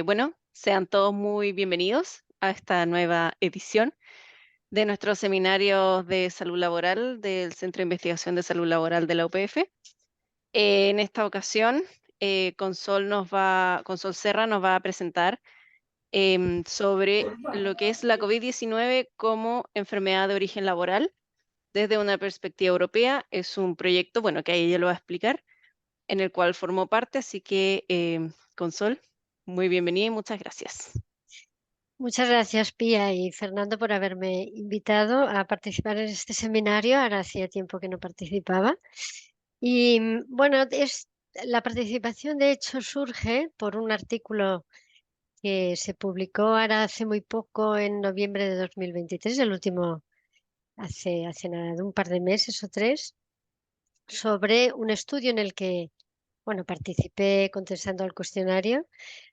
Bueno, sean todos muy bienvenidos a esta nueva edición de nuestros seminarios de salud laboral del Centro de Investigación de Salud Laboral de la UPF. En esta ocasión, Consol Serra nos va a presentar sobre lo que es la COVID-19 como enfermedad de origen laboral desde una perspectiva europea. Es un proyecto, bueno, que ahí ella lo va a explicar, en el cual formó parte, así que Consol, muy bienvenida y muchas gracias. Muchas gracias, Pía y Fernando, por haberme invitado a participar en este seminario. Ahora hacía tiempo que no participaba. Y bueno, la participación de hecho surge por un artículo que se publicó ahora hace muy poco, en noviembre de 2023, el último, hace nada, de un par de meses o tres, sobre un estudio en el que participé contestando al cuestionario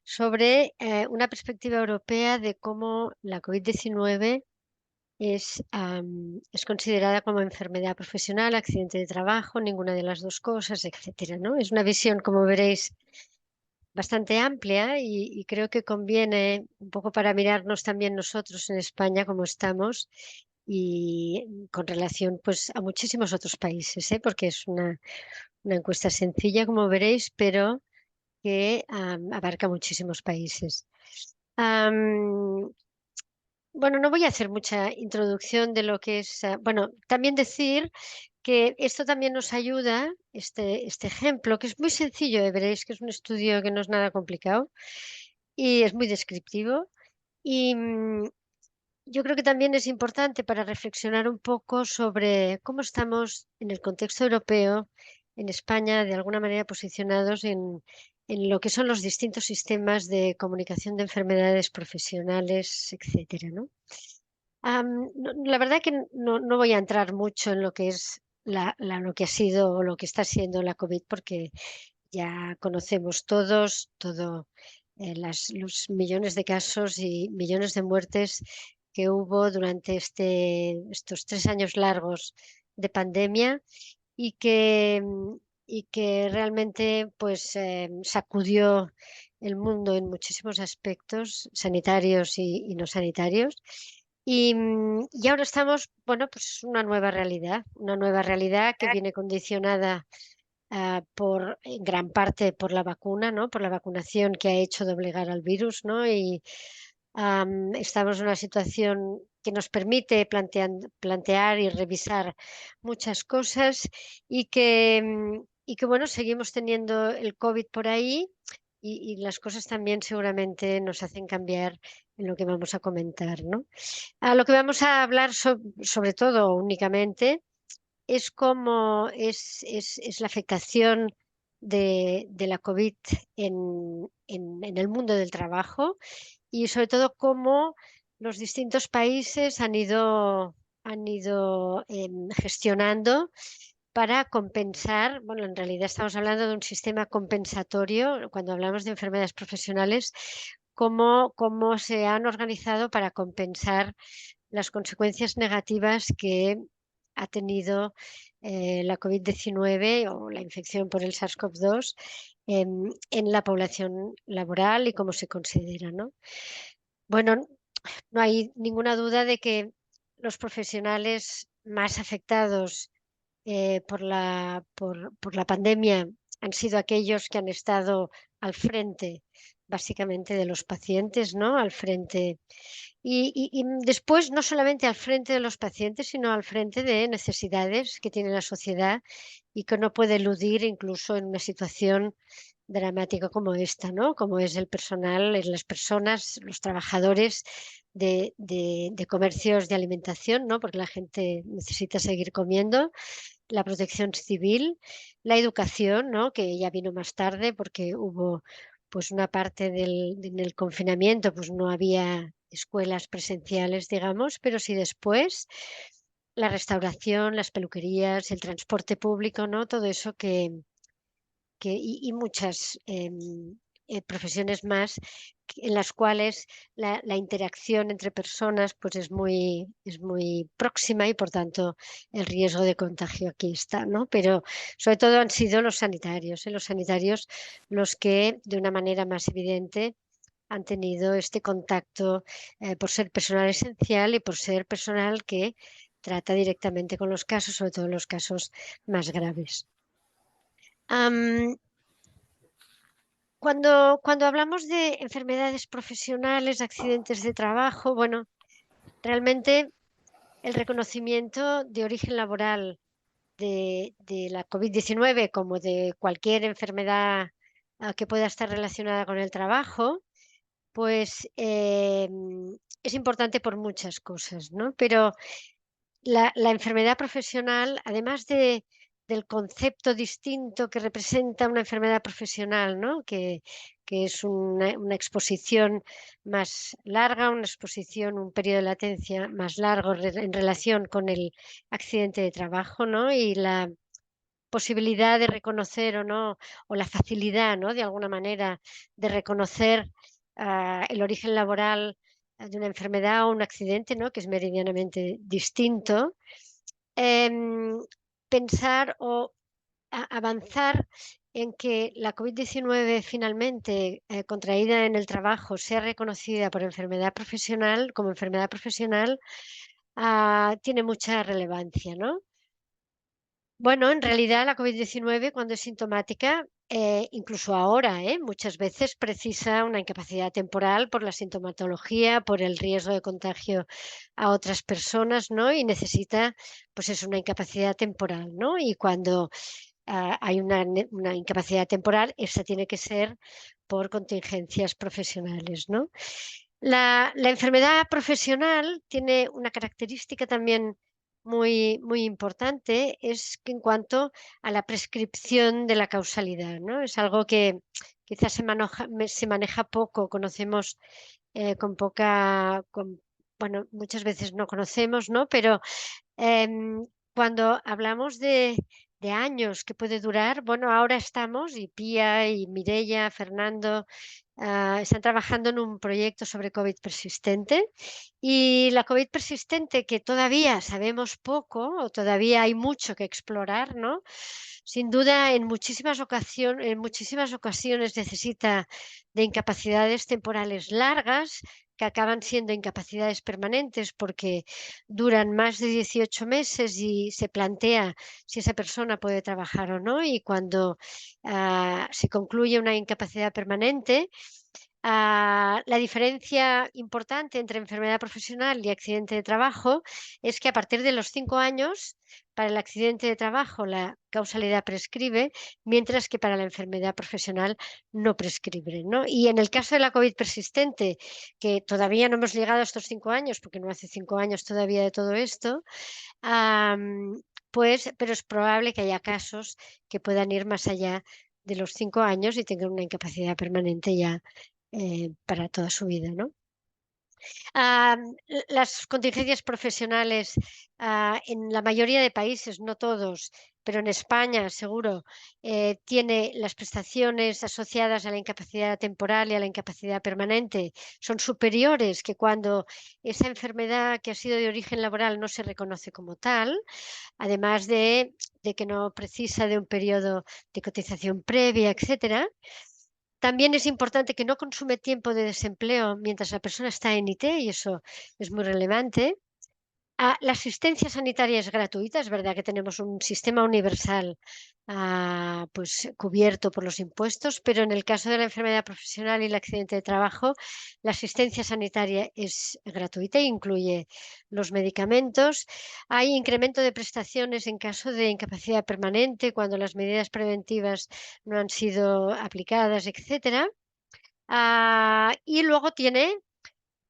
sobre una perspectiva europea de cómo la COVID-19 es considerada como enfermedad profesional, accidente de trabajo, ninguna de las dos cosas, etcétera, ¿no? Es una visión, como veréis, bastante amplia y creo que conviene un poco para mirarnos también nosotros en España cómo estamos y con relación pues a muchísimos otros países, ¿eh? Porque es una encuesta sencilla, como veréis, pero que abarca muchísimos países. Am, bueno, no voy a hacer mucha introducción de lo que es, bueno, también decir que esto también nos ayuda, este ejemplo, que es muy sencillo, veréis que es un estudio que no es nada complicado y es muy descriptivo. Y yo creo que también es importante para reflexionar un poco sobre cómo estamos en el contexto europeo, en España, de alguna manera posicionados en lo que son los distintos sistemas de comunicación de enfermedades profesionales, etcétera, ¿no? La verdad que no voy a entrar mucho en lo que es lo que ha sido o lo que está siendo la COVID, porque ya conocemos todos los millones de casos y millones de muertes que hubo durante estos 3 años largos de pandemia y que realmente pues sacudió el mundo en muchísimos aspectos sanitarios y no sanitarios. Y ahora estamos, bueno, pues una nueva realidad que viene condicionada en gran parte por la vacuna, ¿no? Por la vacunación que ha hecho doblegar al virus, ¿no? Y estamos en una situación que nos permite plantear y revisar muchas cosas y que bueno, seguimos teniendo el COVID por ahí y las cosas también seguramente nos hacen cambiar en lo que vamos a comentar, ¿no? A lo que vamos a hablar sobre todo únicamente es cómo es la afectación de la COVID en el mundo del trabajo y sobre todo cómo los distintos países han ido gestionando para compensar, bueno, en realidad estamos hablando de un sistema compensatorio cuando hablamos de enfermedades profesionales, cómo se han organizado para compensar las consecuencias negativas que ha tenido la COVID-19 o la infección por el SARS-CoV-2 en la población laboral y cómo se considera, ¿no? Bueno, no hay ninguna duda de que los profesionales más afectados por la pandemia han sido aquellos que han estado al frente, básicamente, de los pacientes, ¿no? Al frente. Y después, no solamente al frente de los pacientes, sino al frente de necesidades que tiene la sociedad y que no puede eludir incluso en una situación dramática como esta, ¿no? Como es el personal, es las personas, los trabajadores de comercios de alimentación, ¿no? Porque la gente necesita seguir comiendo, la protección civil, la educación, ¿no? Que ya vino más tarde porque hubo pues una parte en el confinamiento, pues no había escuelas presenciales, digamos, pero sí después la restauración, las peluquerías, el transporte público, ¿no? Todo eso y muchas profesiones más en las cuales la interacción entre personas pues es muy próxima y por tanto el riesgo de contagio aquí está, ¿no? Pero sobre todo han sido los sanitarios los que de una manera más evidente han tenido este contacto por ser personal esencial y por ser personal que trata directamente con los casos, sobre todo los casos más graves. Cuando hablamos de enfermedades profesionales, accidentes de trabajo, bueno, realmente el reconocimiento de origen laboral de la COVID-19 como de cualquier enfermedad que pueda estar relacionada con el trabajo, pues es importante por muchas cosas, ¿no? Pero la enfermedad profesional, además del concepto distinto que representa una enfermedad profesional, ¿no? Que es una exposición más larga, una exposición, un periodo de latencia más largo en relación con el accidente de trabajo, ¿no? Y la posibilidad de reconocer o no, o la facilidad, ¿no? De alguna manera, de reconocer el origen laboral de una enfermedad o un accidente, ¿no? Que es meridianamente distinto. Em, Pensar o avanzar en que la COVID-19 finalmente contraída en el trabajo sea reconocida por enfermedad profesional, como enfermedad profesional, tiene mucha relevancia, ¿no? Bueno, en realidad la COVID-19 cuando es sintomática, incluso ahora, muchas veces precisa una incapacidad temporal por la sintomatología, por el riesgo de contagio a otras personas, ¿no? Y necesita, pues es una incapacidad temporal, ¿no? Y cuando hay una incapacidad temporal, esa tiene que ser por contingencias profesionales, ¿no? La enfermedad profesional tiene una característica también muy importante, es que en cuanto a la prescripción de la causalidad, ¿no? Es algo que quizás se maneja poco, conocemos con poca, bueno, muchas veces no conocemos, ¿no? Pero cuando hablamos de años que puede durar, bueno, ahora estamos, y Pía y Mireia, Fernando, están trabajando en un proyecto sobre COVID persistente. Y la COVID persistente, que todavía sabemos poco o todavía hay mucho que explorar, ¿no? Sin duda, en muchísimas ocasiones necesita de incapacidades temporales largas que acaban siendo incapacidades permanentes porque duran más de 18 meses y se plantea si esa persona puede trabajar o no. Y cuando se concluye una incapacidad permanente, la diferencia importante entre enfermedad profesional y accidente de trabajo es que a partir de los 5 años, para el accidente de trabajo la causalidad prescribe, mientras que para la enfermedad profesional no prescribe, ¿no? Y en el caso de la COVID persistente, que todavía no hemos llegado a estos 5 años, porque no hace 5 años todavía de todo esto, pues, pero es probable que haya casos que puedan ir más allá de los 5 años y tengan una incapacidad permanente ya para toda su vida, ¿no? Ah, las contingencias profesionales en la mayoría de países, no todos, pero en España seguro, tiene las prestaciones asociadas a la incapacidad temporal y a la incapacidad permanente son superiores que cuando esa enfermedad que ha sido de origen laboral no se reconoce como tal, además de que no precisa de un periodo de cotización previa, etcétera. También es importante que no consume tiempo de desempleo mientras la persona está en IT y eso es muy relevante. La asistencia sanitaria es gratuita, es verdad que tenemos un sistema universal pues, cubierto por los impuestos, pero en el caso de la enfermedad profesional y el accidente de trabajo, la asistencia sanitaria es gratuita e incluye los medicamentos. Hay incremento de prestaciones en caso de incapacidad permanente, cuando las medidas preventivas no han sido aplicadas, etcétera. Y luego tiene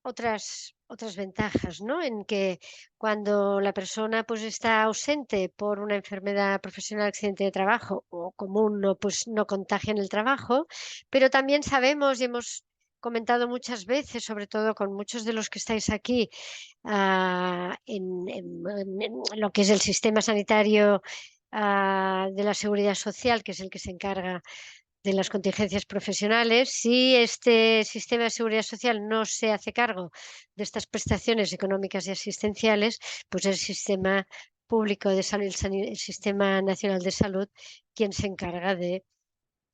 otras ventajas, ¿no? En que cuando la persona pues está ausente por una enfermedad profesional, accidente de trabajo o común, no, pues no contagia en el trabajo, pero también sabemos y hemos comentado muchas veces, sobre todo con muchos de los que estáis aquí, en lo que es el sistema sanitario de la seguridad social, que es el que se encarga de las contingencias profesionales. Si este sistema de seguridad social no se hace cargo de estas prestaciones económicas y asistenciales, pues el sistema público de salud, el Sistema Nacional de Salud, quien se encarga de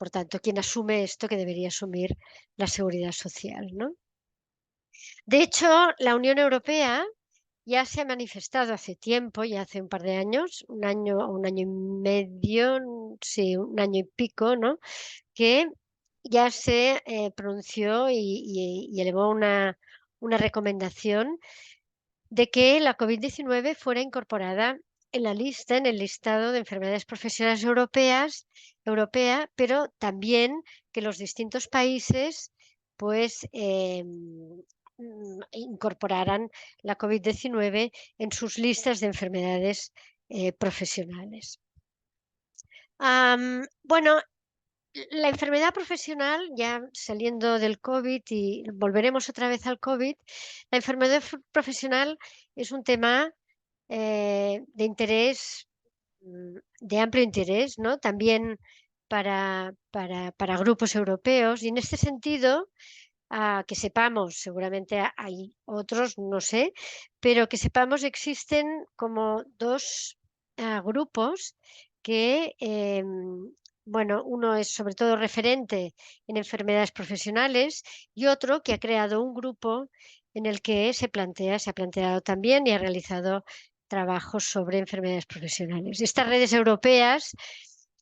por tanto, quien asume esto que debería asumir la seguridad social, ¿no? De hecho, la Unión Europea ya se ha manifestado hace tiempo, ya hace un par de años, un año y medio, sí, un año y pico, ¿no? Que ya se pronunció y elevó una recomendación de que la COVID-19 fuera incorporada en la lista, en el listado de enfermedades profesionales europea, pero también que los distintos países pues incorporaran la COVID-19 en sus listas de enfermedades profesionales. Bueno, la enfermedad profesional, ya saliendo del COVID y volveremos otra vez al COVID, la enfermedad profesional es un tema de interés, de amplio interés, ¿no? También para grupos europeos. Y en este sentido, que sepamos, seguramente hay otros, no sé, pero que sepamos existen como dos grupos que, bueno, uno es sobre todo referente en enfermedades profesionales y otro que ha creado un grupo en el que se ha planteado también y ha realizado trabajos sobre enfermedades profesionales. Estas redes europeas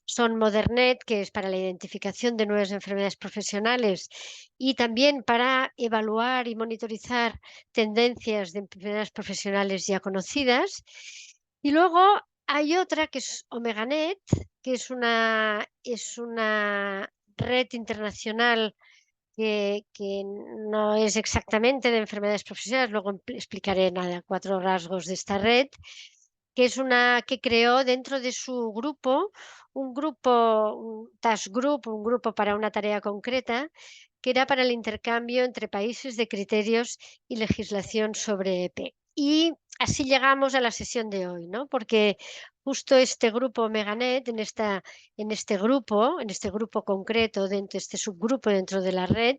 son Modernet, que es para la identificación de nuevas enfermedades profesionales y también para evaluar y monitorizar tendencias de enfermedades profesionales ya conocidas. Y luego hay otra que es OmegaNet, que es una red internacional que no es exactamente de enfermedades profesionales, luego explicaré nada, 4 rasgos de esta red, que es una que creó dentro de su grupo, un task group, un grupo para una tarea concreta, que era para el intercambio entre países de criterios y legislación sobre EP. Y así llegamos a la sesión de hoy, ¿no? Porque justo este grupo Meganet, en este grupo concreto, dentro de este subgrupo dentro de la red,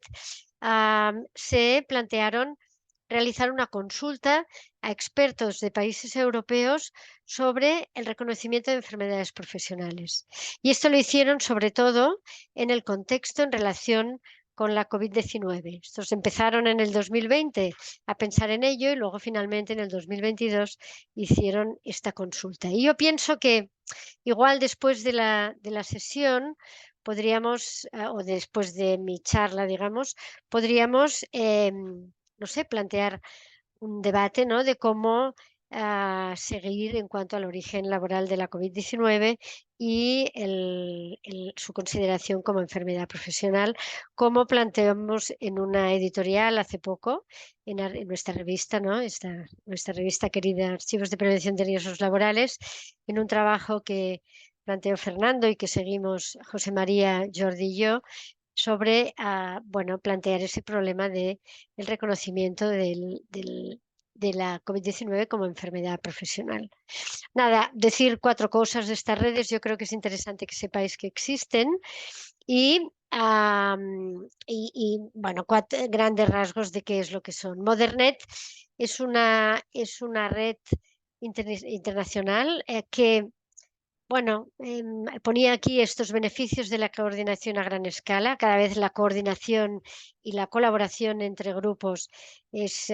se plantearon realizar una consulta a expertos de países europeos sobre el reconocimiento de enfermedades profesionales. Y esto lo hicieron sobre todo en el contexto en relación con la COVID-19. Estos empezaron en el 2020 a pensar en ello y luego finalmente en el 2022 hicieron esta consulta. Y yo pienso que igual después de la sesión podríamos, o después de mi charla, digamos, podríamos, no sé, plantear un debate, ¿no? De cómo seguir en cuanto al origen laboral de la COVID-19 y su consideración como enfermedad profesional, como planteamos en una editorial hace poco en nuestra revista, ¿no? Nuestra revista querida Archivos de Prevención de Riesgos Laborales, en un trabajo que planteó Fernando y que seguimos José María, Jordi y yo, sobre bueno, plantear ese problema de el reconocimiento de la COVID-19 como enfermedad profesional. Nada, decir 4 cosas de estas redes, yo creo que es interesante que sepáis que existen y, bueno, 4 grandes rasgos de qué es lo que son. Modernet es una red internacional que bueno, ponía aquí estos beneficios de la coordinación a gran escala. Cada vez la coordinación y la colaboración entre grupos es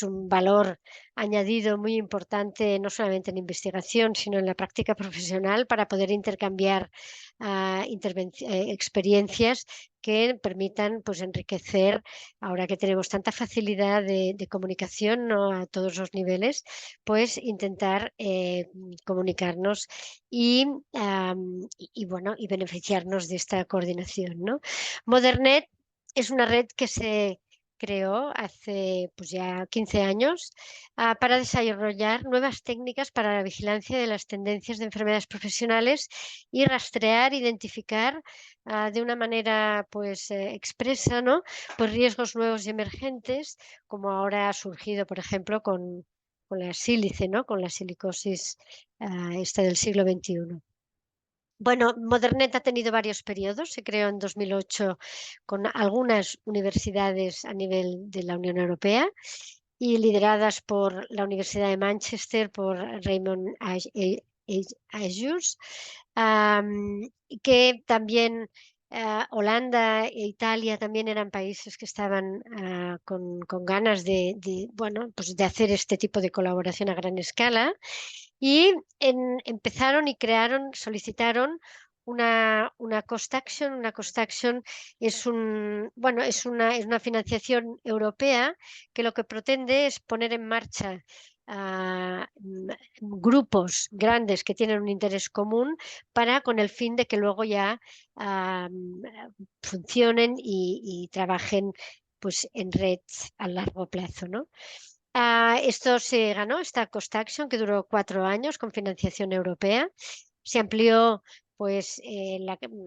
un valor añadido muy importante, no solamente en investigación, sino en la práctica profesional para poder intercambiar experiencias que permitan pues, enriquecer, ahora que tenemos tanta facilidad de comunicación, ¿no? A todos los niveles, pues intentar comunicarnos bueno, y beneficiarnos de esta coordinación, ¿no? Modernet es una red que se creó hace pues ya 15 años para desarrollar nuevas técnicas para la vigilancia de las tendencias de enfermedades profesionales y rastrear, identificar de una manera pues expresa, ¿no? Pues riesgos nuevos y emergentes, como ahora ha surgido, por ejemplo, con la sílice, ¿no? Con la silicosis esta del siglo XXI. Bueno, Modernet ha tenido varios periodos. Se creó en 2008 con algunas universidades a nivel de la Unión Europea y lideradas por la Universidad de Manchester, por Raymond Ayers, que también Holanda e Italia también eran países que estaban con ganas bueno, pues de hacer este tipo de colaboración a gran escala y empezaron y crearon, solicitaron una cost action. Una cost action bueno, es una financiación europea que lo que pretende es poner en marcha grupos grandes que tienen un interés común para con el fin de que luego ya ah, funcionen y trabajen pues en red a largo plazo, ¿no? Esto se ganó, esta Cost Action, que duró 4 años con financiación europea. Se amplió, pues,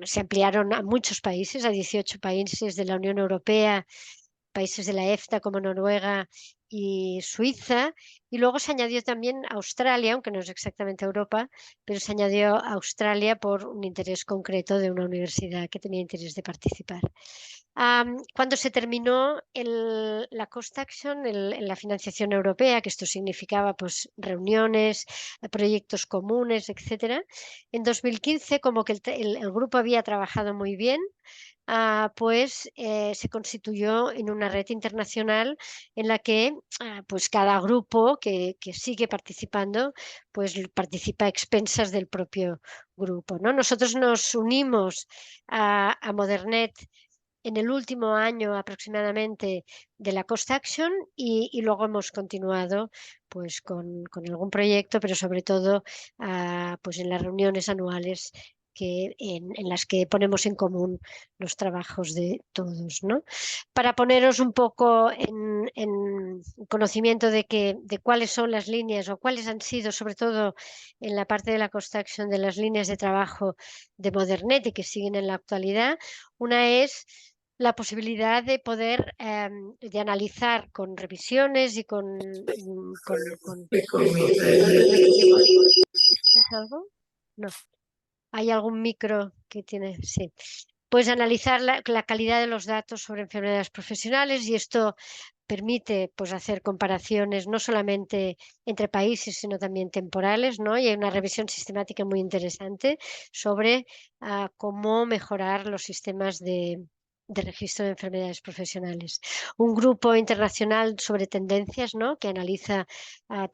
se ampliaron a muchos países, a 18 países de la Unión Europea, países de la EFTA como Noruega y Suiza, y luego se añadió también Australia, aunque no es exactamente Europa, pero se añadió a Australia por un interés concreto de una universidad que tenía interés de participar. Cuando se terminó la Cost Action, la financiación europea, que esto significaba pues, reuniones, proyectos comunes, etcétera, en 2015, como que el grupo había trabajado muy bien, pues se constituyó en una red internacional en la que pues cada grupo que sigue participando pues participa a expensas del propio grupo, ¿no? Nosotros nos unimos a Modernet en el último año aproximadamente de la Cost Action y luego hemos continuado pues con algún proyecto, pero sobre todo pues en las reuniones anuales en las que ponemos en común los trabajos de todos, ¿no? Para poneros un poco en conocimiento de cuáles son las líneas o cuáles han sido, sobre todo en la parte de la Cost Action, de las líneas de trabajo de Modernet y que siguen en la actualidad. Una es la posibilidad de poder de analizar con revisiones y Ay, que ¿es algo? No. ¿Hay algún micro que tiene? Sí. Pues analizar la calidad de los datos sobre enfermedades profesionales y esto permite pues, hacer comparaciones no solamente entre países, sino también temporales, ¿no? Y hay una revisión sistemática muy interesante sobre cómo mejorar los sistemas de registro de enfermedades profesionales. Un grupo internacional sobre tendencias, ¿no? Que analiza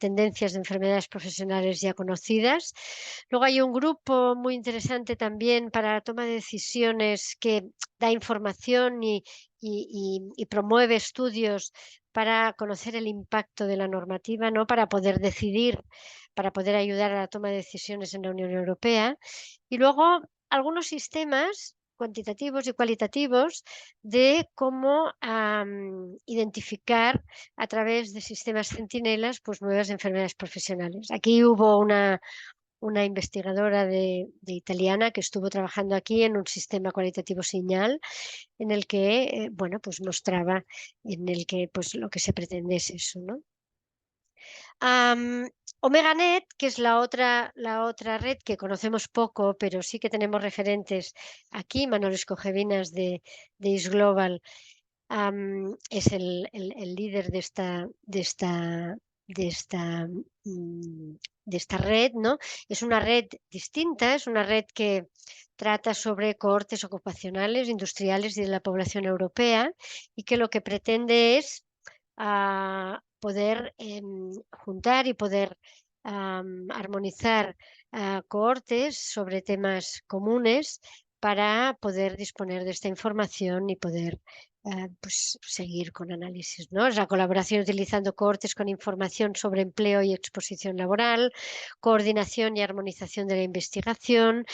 tendencias de enfermedades profesionales ya conocidas. Luego hay un grupo muy interesante también para la toma de decisiones que da información y promueve estudios para conocer el impacto de la normativa, ¿no? Para poder decidir, para poder ayudar a la toma de decisiones en la Unión Europea. Y luego algunos sistemas cuantitativos y cualitativos de cómo identificar a través de sistemas centinelas pues, nuevas enfermedades profesionales. Aquí hubo una investigadora de italiana que estuvo trabajando aquí en un sistema cualitativo señal en el que, bueno, pues mostraba en el que pues lo que se pretende es eso, ¿no? OmegaNet, que es la otra red que conocemos poco, pero sí que tenemos referentes aquí, Manuel Escogevinas de ISGlobal, es el líder de esta, mm, de esta red, ¿no? Es una red distinta, es una red que trata sobre cohortes ocupacionales, industriales y de la población europea y que lo que pretende es poder juntar y poder armonizar cohortes sobre temas comunes para poder disponer de esta información y poder pues, seguir con análisis, ¿no? Es la colaboración utilizando cohortes con información sobre empleo y exposición laboral, coordinación y armonización de la investigación,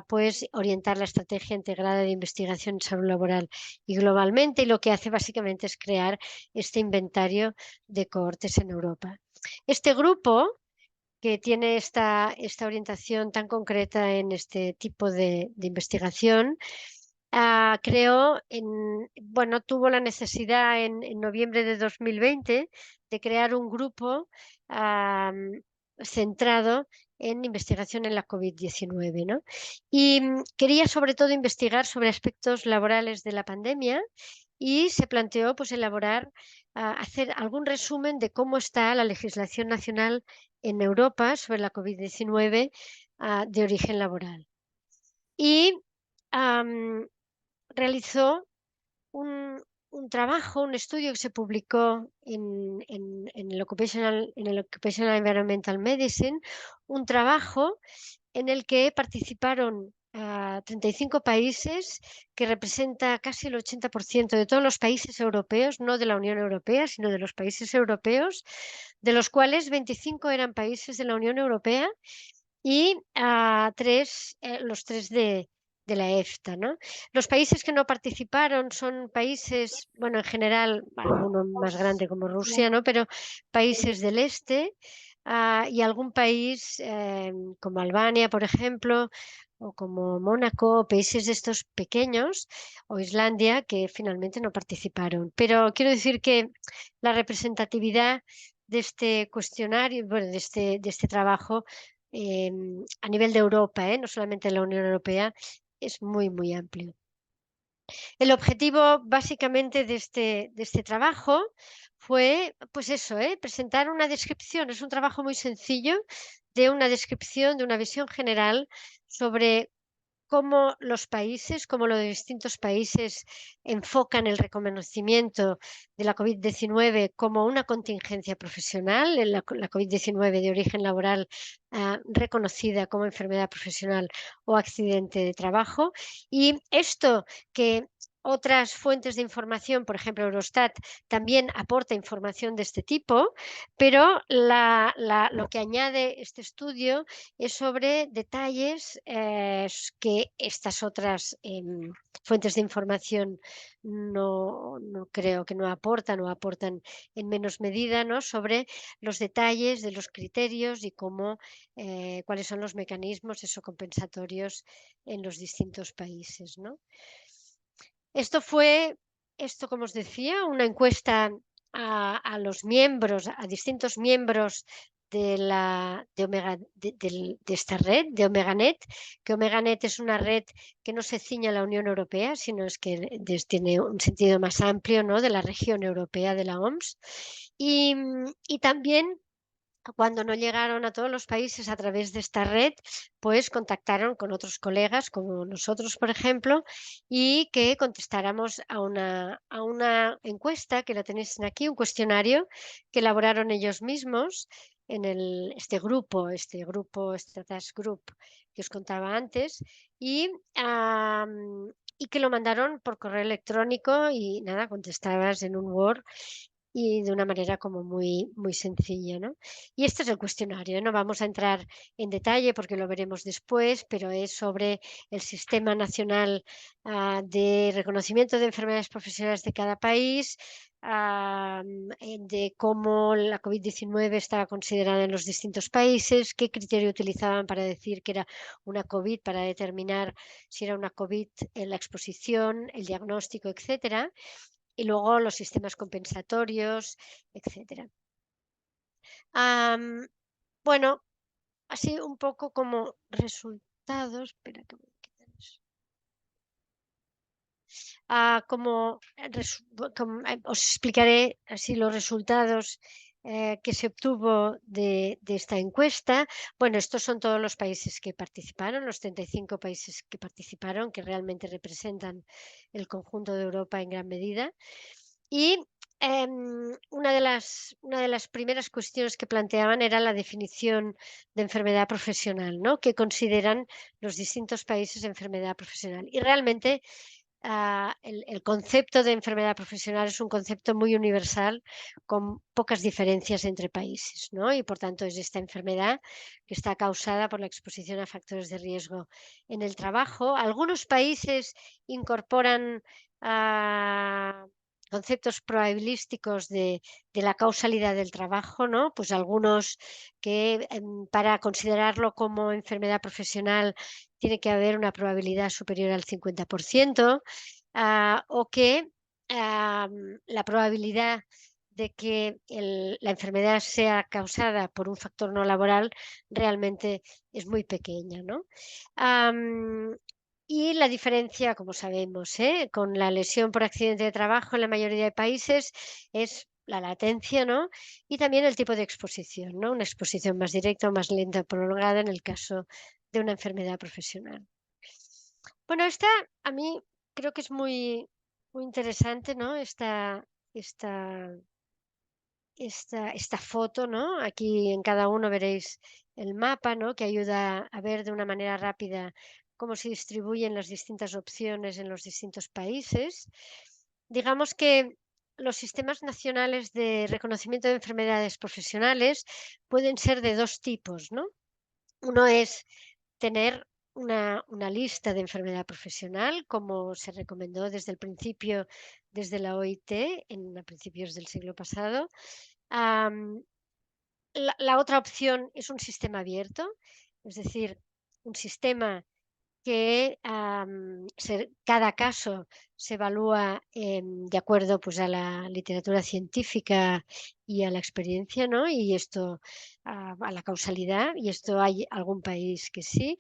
pues orientar la estrategia integrada de investigación en salud laboral y globalmente, y lo que hace básicamente es crear este inventario de cohortes en Europa. Este grupo que tiene esta orientación tan concreta en este tipo de investigación, bueno, tuvo la necesidad en noviembre de 2020 de crear un grupo centrado en investigación en la COVID-19, ¿no? Y quería sobre todo investigar sobre aspectos laborales de la pandemia y se planteó pues elaborar, hacer algún resumen de cómo está la legislación nacional en Europa sobre la COVID-19 de origen laboral. Y realizó un trabajo, un estudio que se publicó en el Occupational Environmental Medicine, un trabajo en el que participaron 35 países, que representa casi el 80% de todos los países europeos, no de la Unión Europea, sino de los países europeos, de los cuales 25 eran países de la Unión Europea y los tres de la EFTA, ¿no? Los países que no participaron son países, bueno, en general, alguno más grande como Rusia, ¿no? Pero países del este y algún país como Albania, por ejemplo, o como Mónaco, países de estos pequeños, o Islandia, que finalmente no participaron. Pero quiero decir que la representatividad de este cuestionario, bueno, de este trabajo, a nivel de Europa, no solamente en la Unión Europea, es muy, muy amplio. El objetivo básicamente de este trabajo fue, pues eso, presentar una descripción. Es un trabajo muy sencillo de una descripción, de una visión general sobre cómo los países, cómo los distintos países enfocan el reconocimiento de la COVID-19 como una contingencia profesional, la COVID-19 de origen laboral reconocida como enfermedad profesional o accidente de trabajo. Y esto que otras fuentes de información, por ejemplo Eurostat, también aporta información de este tipo, pero lo que añade este estudio es sobre detalles que estas otras fuentes de información no creo que no aportan o aportan en menos medida, ¿no? Sobre los detalles de los criterios y cuáles son los mecanismos compensatorios en los distintos países, ¿no? Esto, como os decía, una encuesta a los miembros, a distintos miembros de esta red, de OmegaNet, que OmegaNet es una red que no se ciña a la Unión Europea, sino es que tiene un sentido más amplio, ¿no? De la región europea de la OMS. Y también cuando no llegaron a todos los países a través de esta red, pues contactaron con otros colegas como nosotros, por ejemplo, y que contestáramos a una encuesta que la tenéis aquí, un cuestionario que elaboraron ellos mismos en este grupo, este task group que os contaba antes, y, y que lo mandaron por correo electrónico y nada, contestabas en un Word y de una manera como muy, muy sencilla, ¿no? Y este es el cuestionario, no vamos a entrar en detalle porque lo veremos después, pero es sobre el Sistema Nacional de Reconocimiento de Enfermedades Profesionales de cada país, de cómo la COVID-19 estaba considerada en los distintos países, qué criterio utilizaban para decir que era una COVID, para determinar si era una COVID en la exposición, el diagnóstico, etcétera, y luego los sistemas compensatorios, etcétera. Bueno, así un poco como resultados. Espera que voy a quitar eso. Os explicaré así los resultados que se obtuvo de esta encuesta. Bueno, estos son todos los países que participaron, los 35 países que participaron, que realmente representan el conjunto de Europa en gran medida. Y una de las primeras cuestiones que planteaban era la definición de enfermedad profesional, ¿no? Que consideran los distintos países de enfermedad profesional. Y realmente el concepto de enfermedad profesional es un concepto muy universal, con pocas diferencias entre países, ¿no? Y por tanto es esta enfermedad que está causada por la exposición a factores de riesgo en el trabajo. Algunos países incorporan conceptos probabilísticos de la causalidad del trabajo, ¿no? Pues algunos que para considerarlo como enfermedad profesional tiene que haber una probabilidad superior al 50%, o que la probabilidad de que la enfermedad sea causada por un factor no laboral realmente es muy pequeña, ¿no? Y la diferencia, como sabemos, con la lesión por accidente de trabajo en la mayoría de países es la latencia, ¿no? Y también el tipo de exposición, ¿no? Una exposición más directa o más lenta o prolongada en el caso de una enfermedad profesional. Bueno, esta a mí creo que es muy interesante, ¿no? Esta, esta foto, ¿no? Aquí en cada uno veréis el mapa, ¿no? Que ayuda a ver de una manera rápida cómo se distribuyen las distintas opciones en los distintos países. Digamos que los sistemas nacionales de reconocimiento de enfermedades profesionales pueden ser de dos tipos, ¿no? Uno es tener una lista de enfermedad profesional, como se recomendó desde el principio, desde la OIT, a principios del siglo pasado. Am, la otra opción es un sistema abierto, es decir, un sistema que cada caso se evalúa de acuerdo pues, a la literatura científica y a la experiencia, ¿no? Y esto a la causalidad, y esto hay algún país que sí.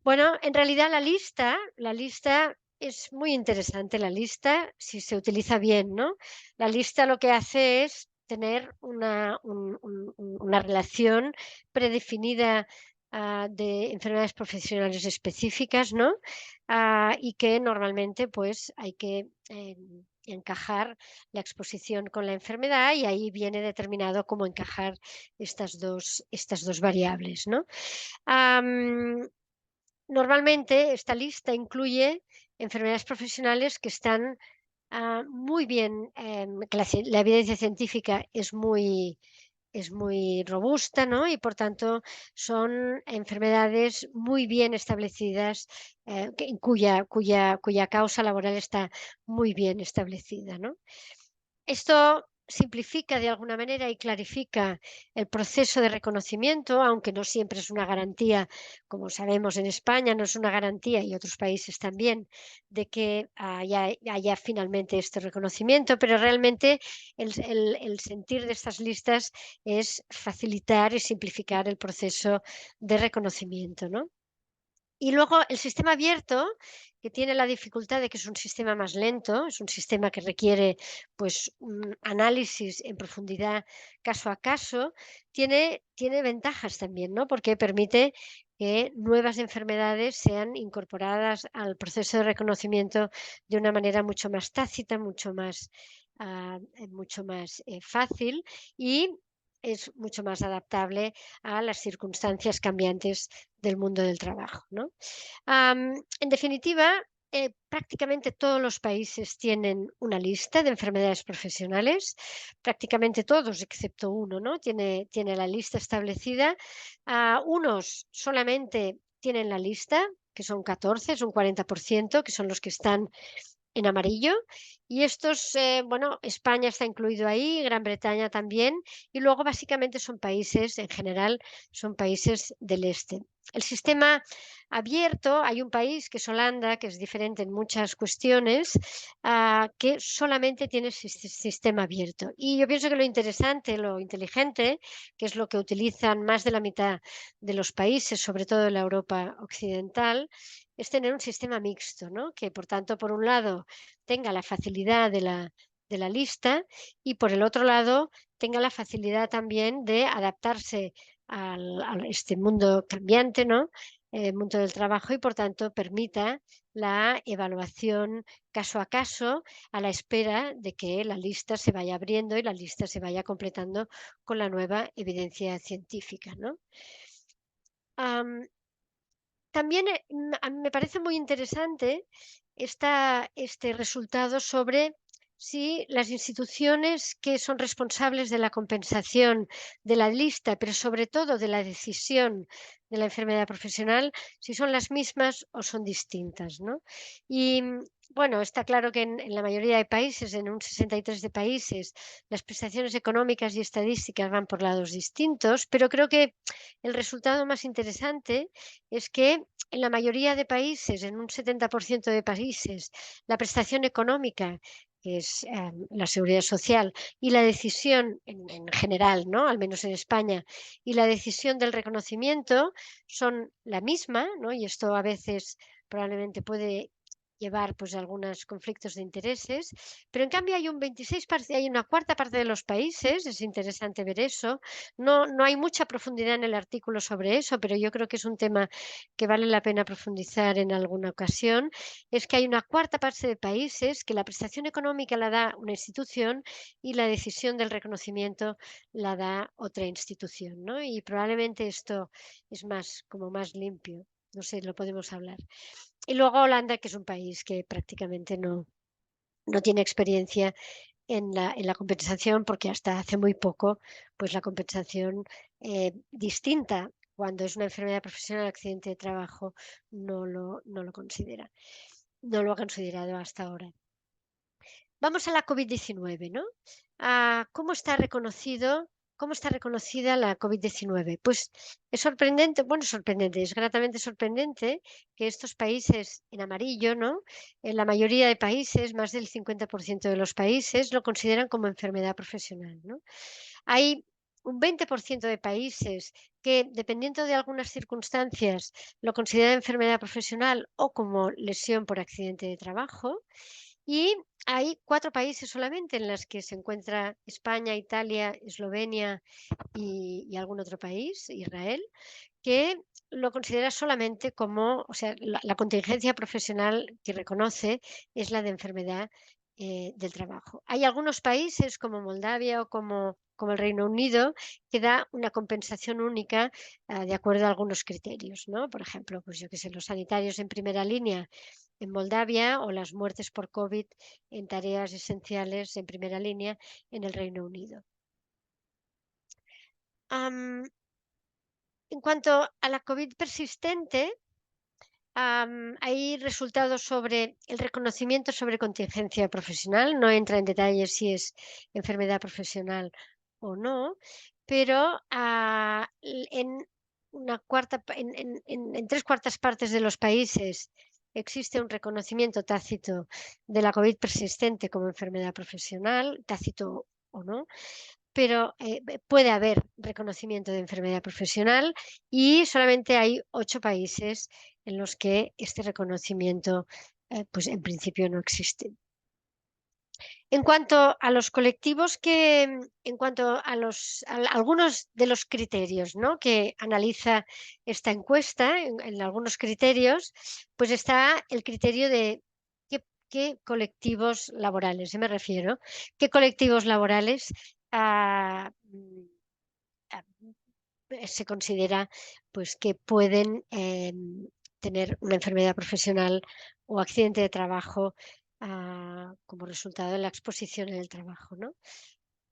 Bueno, en realidad la lista es muy interesante, la lista, si se utiliza bien, ¿no? La lista lo que hace es tener una relación predefinida de enfermedades profesionales específicas, ¿no? Y que normalmente pues hay que encajar la exposición con la enfermedad y ahí viene determinado cómo encajar estas dos variables, ¿no? Am, Normalmente esta lista incluye enfermedades profesionales que están muy bien, que la evidencia científica es muy robusta, ¿no? Y por tanto son enfermedades muy bien establecidas, cuya causa laboral está muy bien establecida, ¿no? Esto simplifica de alguna manera y clarifica el proceso de reconocimiento, aunque no siempre es una garantía, como sabemos en España, no es una garantía y otros países también, de que haya finalmente este reconocimiento, pero realmente el sentir de estas listas es facilitar y simplificar el proceso de reconocimiento, ¿no? Y luego el sistema abierto, que tiene la dificultad de que es un sistema más lento, es un sistema que requiere pues un análisis en profundidad caso a caso, tiene ventajas también, ¿no? Porque permite que nuevas enfermedades sean incorporadas al proceso de reconocimiento de una manera mucho más tácita, mucho más fácil y es mucho más adaptable a las circunstancias cambiantes del mundo del trabajo, ¿no? En definitiva, prácticamente todos los países tienen una lista de enfermedades profesionales, prácticamente todos, excepto uno, ¿no? Tiene la lista establecida. Unos solamente tienen la lista, que son 14, es un 40%, que son los que están en amarillo. Y estos, bueno, España está incluido ahí, Gran Bretaña también, y luego básicamente son países, en general, son países del este. El sistema abierto, hay un país que es Holanda, que es diferente en muchas cuestiones, que solamente tiene sistema abierto. Y yo pienso que lo interesante, lo inteligente, que es lo que utilizan más de la mitad de los países, sobre todo en la Europa occidental, es tener un sistema mixto, ¿no? Que por tanto, por un lado, tenga la facilidad de la lista y por el otro lado, tenga la facilidad también de adaptarse a este mundo cambiante, ¿no? Mundo del trabajo y por tanto permita la evaluación caso a caso a la espera de que la lista se vaya abriendo y la lista se vaya completando con la nueva evidencia científica, ¿no? También a mí me parece muy interesante este resultado sobre si las instituciones que son responsables de la compensación de la lista, pero sobre todo de la decisión de la enfermedad profesional, si son las mismas o son distintas, ¿no? Y bueno, está claro que en la mayoría de países, en un 63 de países, las prestaciones económicas y estadísticas van por lados distintos, pero creo que el resultado más interesante es que en la mayoría de países, en un 70% de países, la prestación económica, que es la seguridad social, y la decisión en general, ¿no? Al menos en España, y la decisión del reconocimiento son la misma, ¿no? Y esto a veces probablemente puede llevar pues algunos conflictos de intereses, pero en cambio hay un 26, hay una cuarta parte de los países, es interesante ver eso. No hay mucha profundidad en el artículo sobre eso, pero yo creo que es un tema que vale la pena profundizar en alguna ocasión. Es que hay una cuarta parte de países que la prestación económica la da una institución y la decisión del reconocimiento la da otra institución, ¿no? Y probablemente esto es más, como más limpio. No sé, lo podemos hablar. Y luego Holanda, que es un país que prácticamente no tiene experiencia en la compensación, porque hasta hace muy poco, pues la compensación distinta cuando es una enfermedad profesional, accidente de trabajo, no lo considera. No lo ha considerado hasta ahora. Vamos a la COVID-19, ¿no? ¿Cómo está reconocido? ¿Cómo está reconocida la COVID-19? Pues es sorprendente, bueno, sorprendente, es gratamente sorprendente que estos países en amarillo, ¿no? En la mayoría de países, más del 50% de los países, lo consideran como enfermedad profesional, ¿no? Hay un 20% de países que, dependiendo de algunas circunstancias, lo consideran enfermedad profesional o como lesión por accidente de trabajo. Y hay 4 países solamente en los que se encuentra España, Italia, Eslovenia y algún otro país, Israel, que lo considera solamente como, o sea, la contingencia profesional que reconoce es la de enfermedad del trabajo. Hay algunos países como Moldavia o como el Reino Unido que da una compensación única de acuerdo a algunos criterios, ¿no? Por ejemplo, pues yo que sé, los sanitarios en primera línea en Moldavia o las muertes por COVID en tareas esenciales en primera línea en el Reino Unido. En cuanto a la COVID persistente, hay resultados sobre el reconocimiento sobre contingencia profesional. No entra en detalles si es enfermedad profesional o no, pero en una cuarta, en 3/4 partes de los países existe un reconocimiento tácito de la COVID persistente como enfermedad profesional, tácito o no, pero puede haber reconocimiento de enfermedad profesional y solamente hay 8 países en los que este reconocimiento, pues en principio no existe. En cuanto a los colectivos en cuanto a algunos de los criterios, ¿no? Que analiza esta encuesta, en algunos criterios, pues está el criterio de qué colectivos laborales, me refiero, qué colectivos laborales ah, mm, ah, se considera pues que pueden tener una enfermedad profesional o accidente de trabajo como resultado de la exposición en el trabajo, ¿no?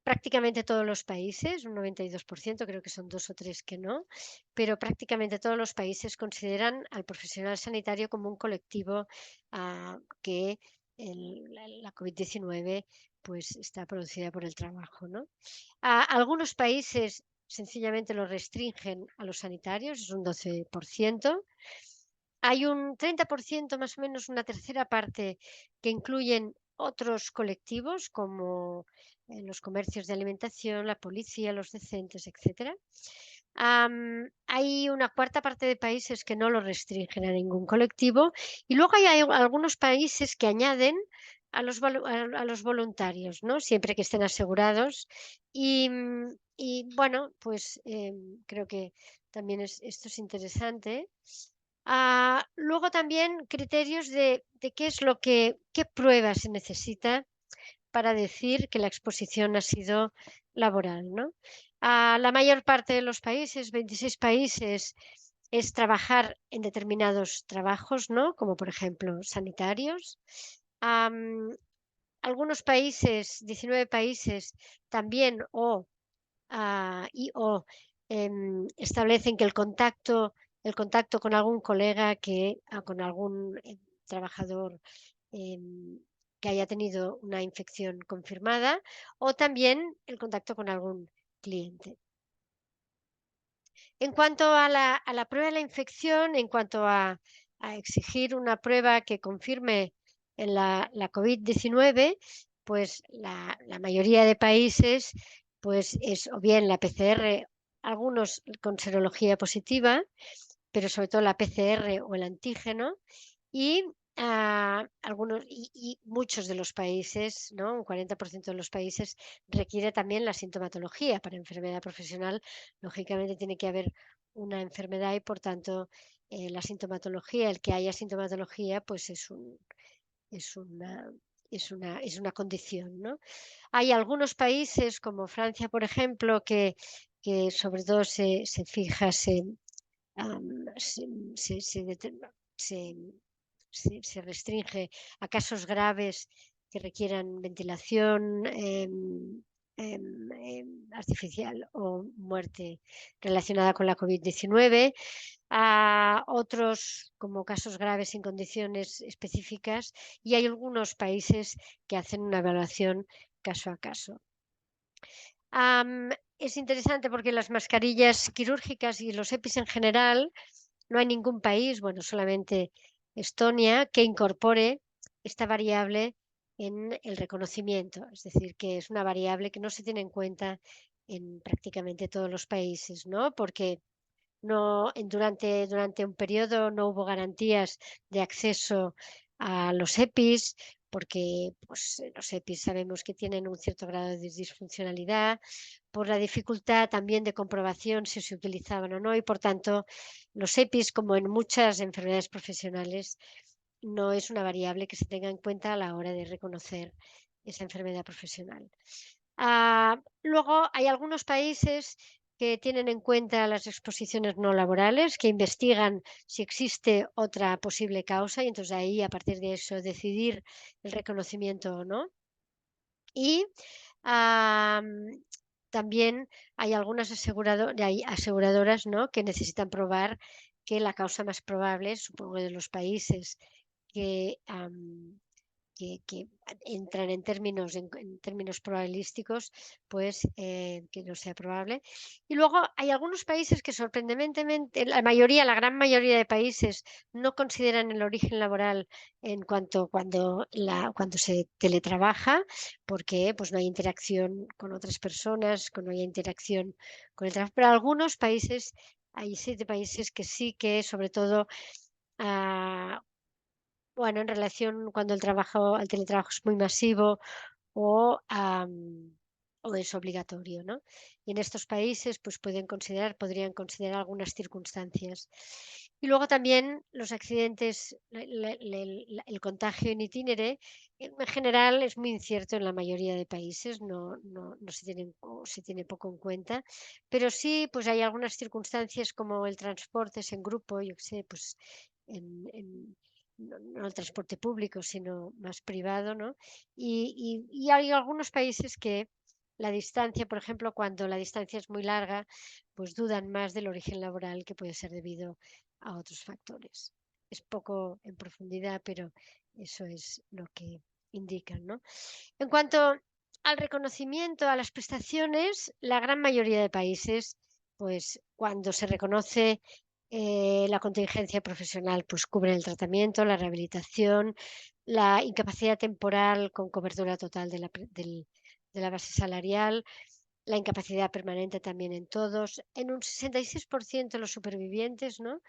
Prácticamente todos los países, un 92%, creo que son 2 o 3 que no, pero prácticamente todos los países consideran al profesional sanitario como un colectivo que la COVID-19 pues está producida por el trabajo, ¿no? Algunos países sencillamente lo restringen a los sanitarios, es un 12%. Hay un 30%, más o menos una tercera parte, que incluyen otros colectivos como los comercios de alimentación, la policía, los docentes, etcétera. Hay una cuarta parte de países que no lo restringen a ningún colectivo y luego hay algunos países que añaden a los voluntarios, ¿no? Siempre que estén asegurados. Y bueno, pues creo que también esto es interesante. Luego también criterios de qué es qué pruebas se necesita para decir que la exposición ha sido laboral, ¿no? La mayor parte de los países, 26 países, es trabajar en determinados trabajos, ¿no? Como por ejemplo sanitarios. Algunos países, 19 países, también o establecen que el contacto con algún colega con algún trabajador que haya tenido una infección confirmada o también el contacto con algún cliente. En cuanto a la prueba de la infección, en cuanto a exigir una prueba que confirme en la COVID-19, pues la mayoría de países pues es o bien la PCR, algunos con serología positiva, pero sobre todo la PCR o el antígeno, y algunos y muchos de los países, ¿no? Un 40% de los países requiere también la sintomatología. Para enfermedad profesional, lógicamente tiene que haber una enfermedad y, por tanto, la sintomatología, el que haya sintomatología, pues es una, es una condición, ¿no? Hay algunos países, como Francia, por ejemplo, que sobre todo se fija, am, se, se determina- se- se restringe a casos graves que requieran ventilación artificial o muerte relacionada con la COVID-19, a otros como casos graves en condiciones específicas, y hay algunos países que hacen una evaluación caso a caso. Es interesante porque las mascarillas quirúrgicas y los EPIs en general, no hay ningún país, bueno, solamente Estonia, que incorpore esta variable en el reconocimiento. Es decir, que es una variable que no se tiene en cuenta en prácticamente todos los países, ¿no? Porque durante un periodo no hubo garantías de acceso a los EPIs, porque pues, los EPIs sabemos que tienen un cierto grado de disfuncionalidad, por la dificultad también de comprobación si se utilizaban o no, y por tanto los EPIs, como en muchas enfermedades profesionales, no es una variable que se tenga en cuenta a la hora de reconocer esa enfermedad profesional. Luego hay algunos países que tienen en cuenta las exposiciones no laborales, que investigan si existe otra posible causa y entonces ahí a partir de eso decidir el reconocimiento o no. Y también hay algunas hay aseguradoras, ¿no?, que necesitan probar que la causa más probable, supongo de los países que, que entran en términos probabilísticos, pues que no sea probable. Y luego hay algunos países que sorprendentemente, la gran mayoría de países no consideran el origen laboral en cuanto cuando se teletrabaja, porque pues no hay interacción con otras personas, no hay interacción con el trabajo. Pero algunos países, hay 7 países que sí que, sobre todo, ah, bueno, en relación cuando el teletrabajo es muy masivo o, o es obligatorio, ¿no? Y en estos países, pues podrían considerar algunas circunstancias. Y luego también los accidentes, el contagio in itinere, en general es muy incierto en la mayoría de países, no se tiene, o se tiene poco en cuenta, pero sí, pues hay algunas circunstancias como el transporte en grupo, yo qué sé, pues no el transporte público, sino más privado, ¿no? Y hay algunos países que la distancia, por ejemplo, cuando la distancia es muy larga, pues dudan más del origen laboral, que puede ser debido a otros factores. Es poco en profundidad, pero eso es lo que indican, ¿no? En cuanto al reconocimiento, a las prestaciones, la gran mayoría de países, pues cuando se reconoce la contingencia profesional, pues cubren el tratamiento, la rehabilitación, la incapacidad temporal con cobertura total de la base salarial, la incapacidad permanente también en todos, en un 66% los supervivientes, ¿no?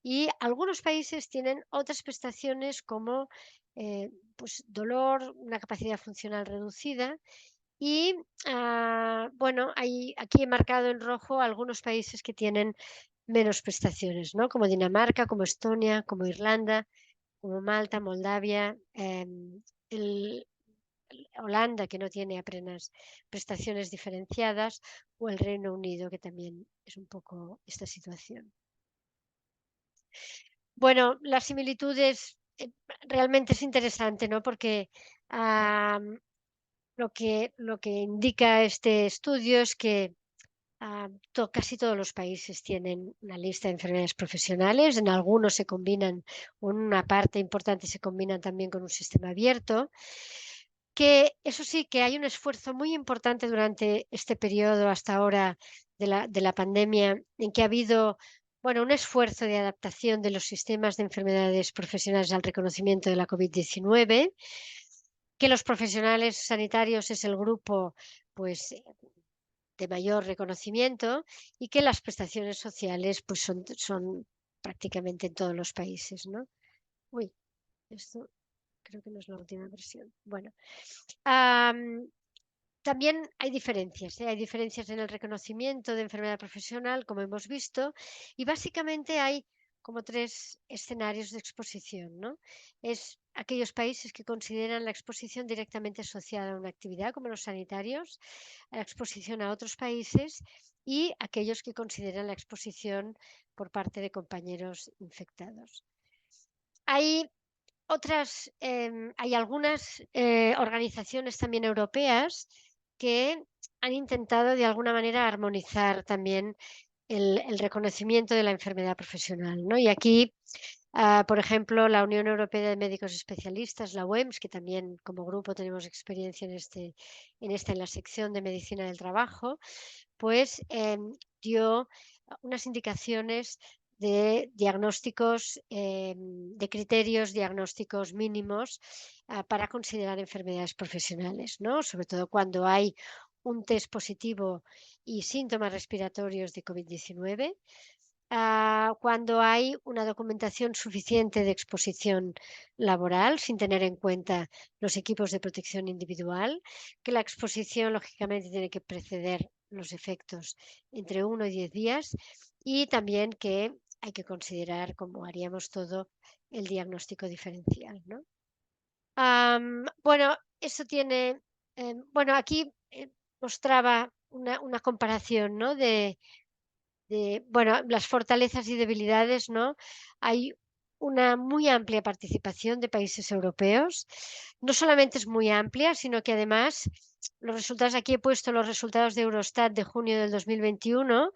Y algunos países tienen otras prestaciones como pues dolor, una capacidad funcional reducida y bueno, aquí he marcado en rojo algunos países que tienen menos prestaciones, ¿no? Como Dinamarca, como Estonia, como Irlanda, como Malta, Moldavia, el, Holanda, que no tiene apenas prestaciones diferenciadas, o el Reino Unido, que también es un poco esta situación. Bueno, las similitudes realmente es interesante, ¿no? Porque lo que indica este estudio es que casi todos los países tienen una lista de enfermedades profesionales. En algunos se combinan, una parte importante se combinan también con un sistema abierto. Que eso sí, que hay un esfuerzo muy importante durante este periodo hasta ahora de la pandemia, en que ha habido, bueno, un esfuerzo de adaptación de los sistemas de enfermedades profesionales al reconocimiento de la COVID-19, que los profesionales sanitarios es el grupo, pues, de mayor reconocimiento, y que las prestaciones sociales, pues, son prácticamente en todos los países, ¿no? Uy. Esto creo que no es la última versión. Bueno, am, también hay diferencias, ¿eh? Hay diferencias en el reconocimiento de enfermedad profesional, como hemos visto, y básicamente hay como tres escenarios de exposición, ¿no? Es aquellos países que consideran la exposición directamente asociada a una actividad, como los sanitarios, la exposición a otros países y aquellos que consideran la exposición por parte de compañeros infectados. Hay hay algunas organizaciones también europeas que han intentado de alguna manera armonizar también el reconocimiento de la enfermedad profesional, ¿no? Y aquí, por ejemplo, la Unión Europea de Médicos Especialistas, la UEMS, que también como grupo tenemos experiencia en la sección de medicina del trabajo, pues dio unas indicaciones de diagnósticos, de criterios diagnósticos mínimos para considerar enfermedades profesionales, ¿no? Sobre todo cuando hay un test positivo y síntomas respiratorios de COVID-19, cuando hay una documentación suficiente de exposición laboral, sin tener en cuenta los equipos de protección individual, que la exposición lógicamente tiene que preceder los efectos entre 1 y 10 días y también que hay que considerar, como haríamos todo, el diagnóstico diferencial, ¿no? Bueno, eso tiene, bueno, aquí mostraba una comparación, ¿no? Bueno, las fortalezas y debilidades, ¿no? Hay una muy amplia participación de países europeos. No solamente es muy amplia, sino que además los resultados, aquí he puesto los resultados de Eurostat de junio del 2021.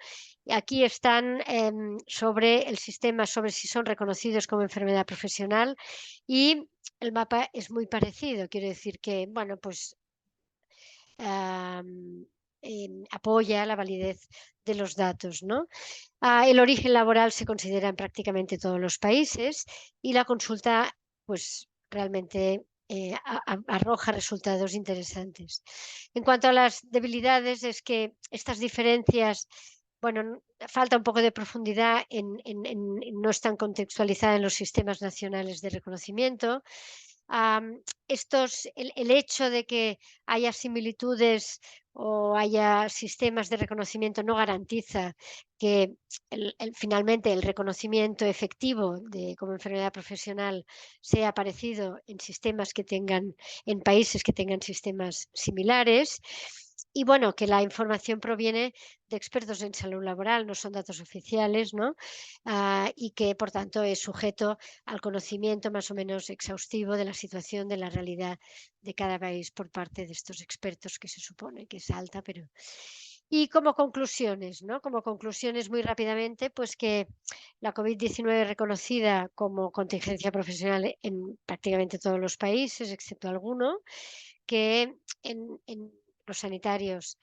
Y aquí están sobre el sistema, sobre si son reconocidos como enfermedad profesional y el mapa es muy parecido. Quiero decir que, bueno, pues apoya la validez de los datos, ¿no? El origen laboral se considera en prácticamente todos los países y la consulta, pues realmente arroja resultados interesantes. En cuanto a las debilidades, es que estas diferencias, bueno, falta un poco de profundidad, no están contextualizadas en los sistemas nacionales de reconocimiento. El hecho de que haya similitudes o haya sistemas de reconocimiento no garantiza que finalmente el reconocimiento efectivo como enfermedad profesional sea parecido en países que tengan sistemas similares. Y bueno, que la información proviene de expertos en salud laboral, no son datos oficiales, ¿no? Y que por tanto es sujeto al conocimiento más o menos exhaustivo de la situación, de la realidad de cada país por parte de estos expertos, que se supone que es alta, pero... Y como conclusiones, ¿no? Como conclusiones muy rápidamente, pues que la COVID-19 reconocida como contingencia profesional en prácticamente todos los países, excepto alguno, que en los sanitarios